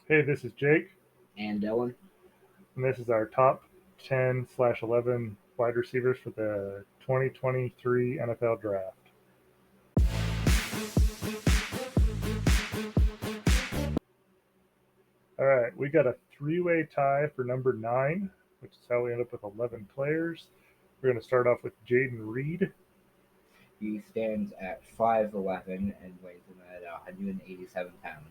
Hey, this is Jake, And Dylan. and this is our top 10/11 wide receivers for the 2023 NFL Draft. All right, we got a three-way tie for number nine, which is how we end up with 11 players. We're going to start off with Jaden Reed. He stands at 5'11" and weighs in at 187 pounds,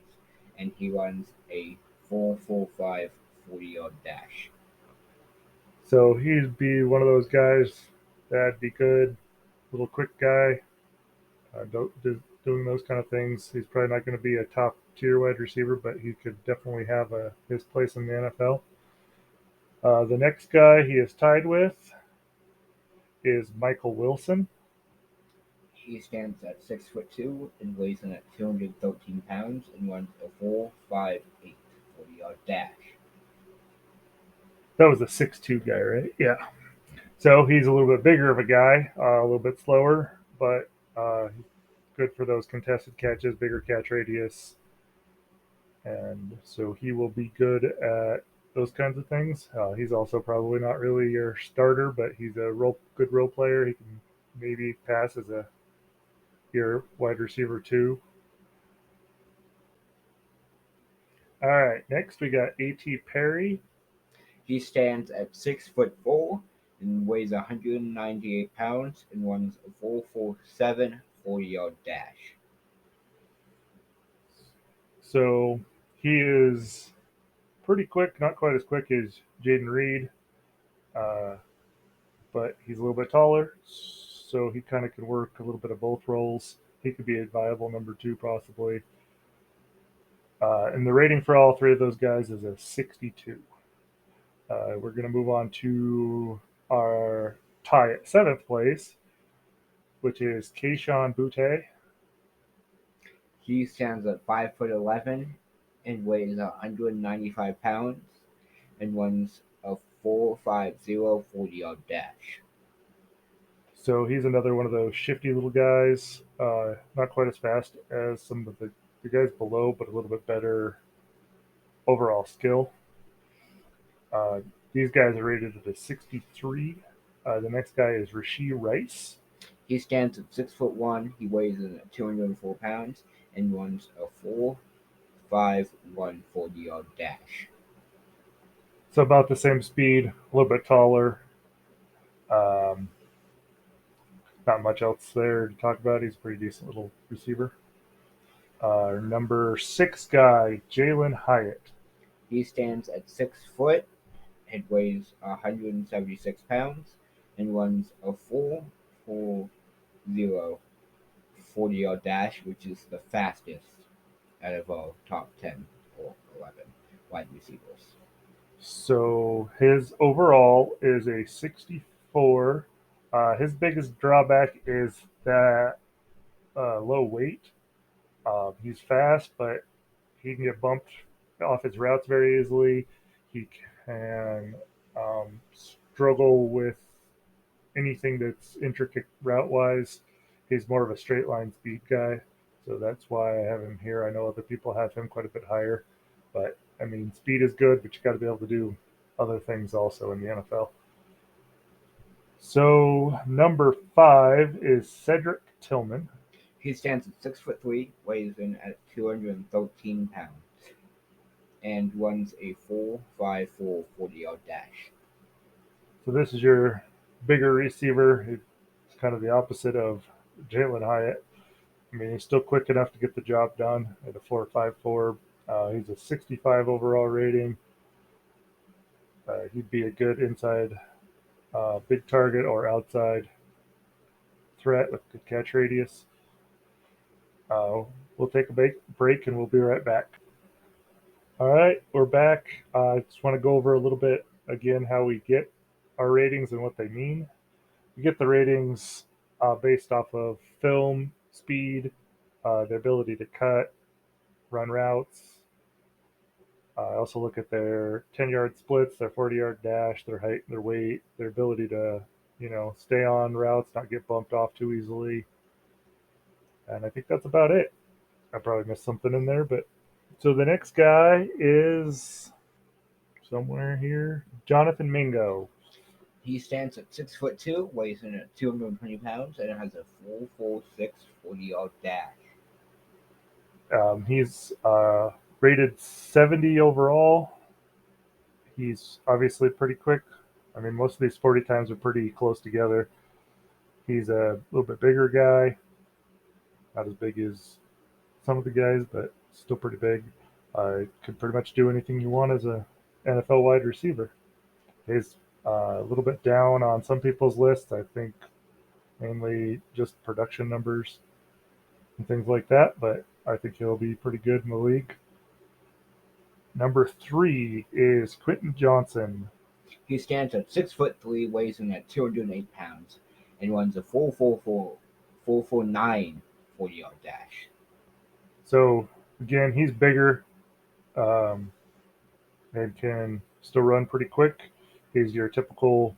and he runs a 4.45 40-yard dash. So he'd be one of those guys that'd be good, little quick guy, doing those kind of things. He's probably not going to be a top tier wide receiver, but he could definitely have his place in the NFL. The next guy he is tied with is Michael Wilson. He stands at 6'2" and weighs in at 213 pounds and runs a 4.58 40-yard dash. That was a 6'2" guy, right? Yeah. So he's a little bit bigger of a guy, a little bit slower, but good for those contested catches, bigger catch radius. And so he will be good at those kinds of things. He's also probably not really your starter, but he's a good role player. He can maybe pass as your wide receiver too. All right, next we got A.T. Perry. He stands at 6'4" and weighs 198 pounds and runs a 4.47 40-yard dash. So he is pretty quick, not quite as quick as Jaden Reed, uh, but he's a little bit taller, so he kind of can work a little bit of both roles. He could be a viable number two, possibly. And the rating for all three of those guys is a 62. We're going to move on to our tie at seventh place, which is Keyshawn Butte. He stands at 5'11" and weighs 195 pounds and runs a 4.50 40-yard dash. So he's another one of those shifty little guys, not quite as fast as some of the guys below, but a little bit better overall skill. Uh, these guys are rated at a 63. The next guy is Rasheed Rice. He stands at 6'1". He weighs in at 204 pounds and runs a 4.51 40-yard dash. So about the same speed, a little bit taller. Um, Not much else there to talk about. He's a pretty decent little receiver. Number six guy, Jalen Hyatt. He stands at 6 foot and weighs 176 pounds and runs a 4.40 40-yard dash, which is the fastest out of all top 10 or 11 wide receivers. So his overall is a 64. His biggest drawback is that low weight. He's fast, but he can get bumped off his routes very easily. He can struggle with anything that's intricate route wise. He's more of a straight line speed guy. So that's why I have him here. I know other people have him quite a bit higher. But I mean, speed is good, but you got to be able to do other things also in the NFL. So number five is Cedric Tillman. He stands at 6'3", weighs in at 213 pounds, and runs a 4.54 40-yard dash. So this is your bigger receiver. It's kind of the opposite of Jalen Hyatt. I mean, he's still quick enough to get the job done at a 4.54. He's a 65 overall rating. He'd be a good inside big target or outside threat with good catch radius. Uh, we'll take a break and we'll be right back. All right, we're back. I just want to go over a little bit again how we get our ratings and what they mean. We get the ratings based off of film, speed, the ability to cut, run routes. I also look at their 10-yard splits, their 40-yard dash, their height, their weight, their ability to, stay on routes, not get bumped off too easily. And I think that's about it. I probably missed something in there, but So the next guy is somewhere here. Jonathan Mingo. He stands at 6'2", weighs in at 220 pounds, and has a 4.46 40-yard dash. He's rated 70 overall. He's obviously pretty quick. I mean, most of these 40 times are pretty close together. He's a little bit bigger guy, not as big as some of the guys, but still pretty big. Could pretty much do anything you want as a NFL wide receiver. He's a little bit down on some people's lists. I think mainly just production numbers and things like that, but I think he'll be pretty good in the league. Number 3 is Quentin Johnson. He stands at 6'3", weighs in at 208 pounds, and runs a 4.49 40-yard dash. So again, he's bigger um, and can still run pretty quick. He's your typical,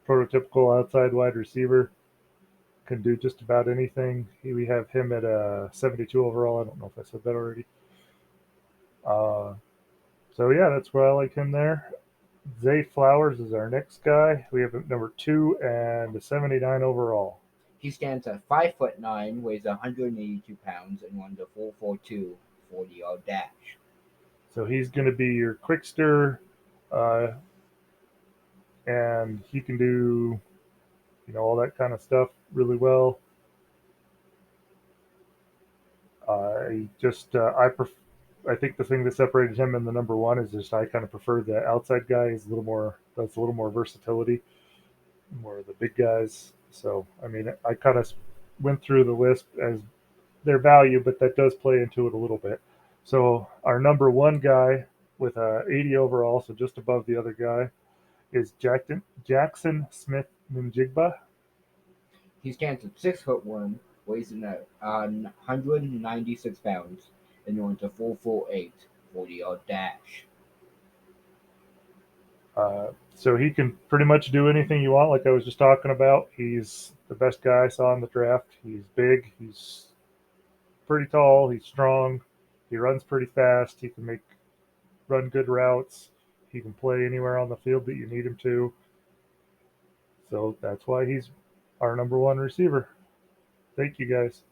prototypical outside wide receiver. Can do just about anything. We have him at a 72 overall. I don't know if I said that already. Uh, so yeah, that's where I like him there. Zay Flowers is our next guy. We have him number 2 and a 79 overall. He stands at 5'9", weighs 182 pounds, and runs a 4.42 40-yard dash. So he's going to be your quickster, uh, and he can do all that kind of stuff really well. I think the thing that separated him in the number 1 is just I kind of prefer the outside guy. He's a little more that's a little more versatility, more of the big guys. So I mean, I kind of went through the list as their value, but that does play into it a little bit. So our number 1 guy with a 80 overall, so just above the other guy, is Jackson Smith Njigba. He stands at 6'1", weighs in at 196 pounds, and runs a 4.48 40-yard dash. So he can pretty much do anything you want, like I was just talking about. He's the best guy I saw in the draft. He's big. He's pretty tall. He's strong. He runs pretty fast. He can run good routes. He can play anywhere on the field that you need him to. So that's why he's our number 1 receiver. Thank you guys.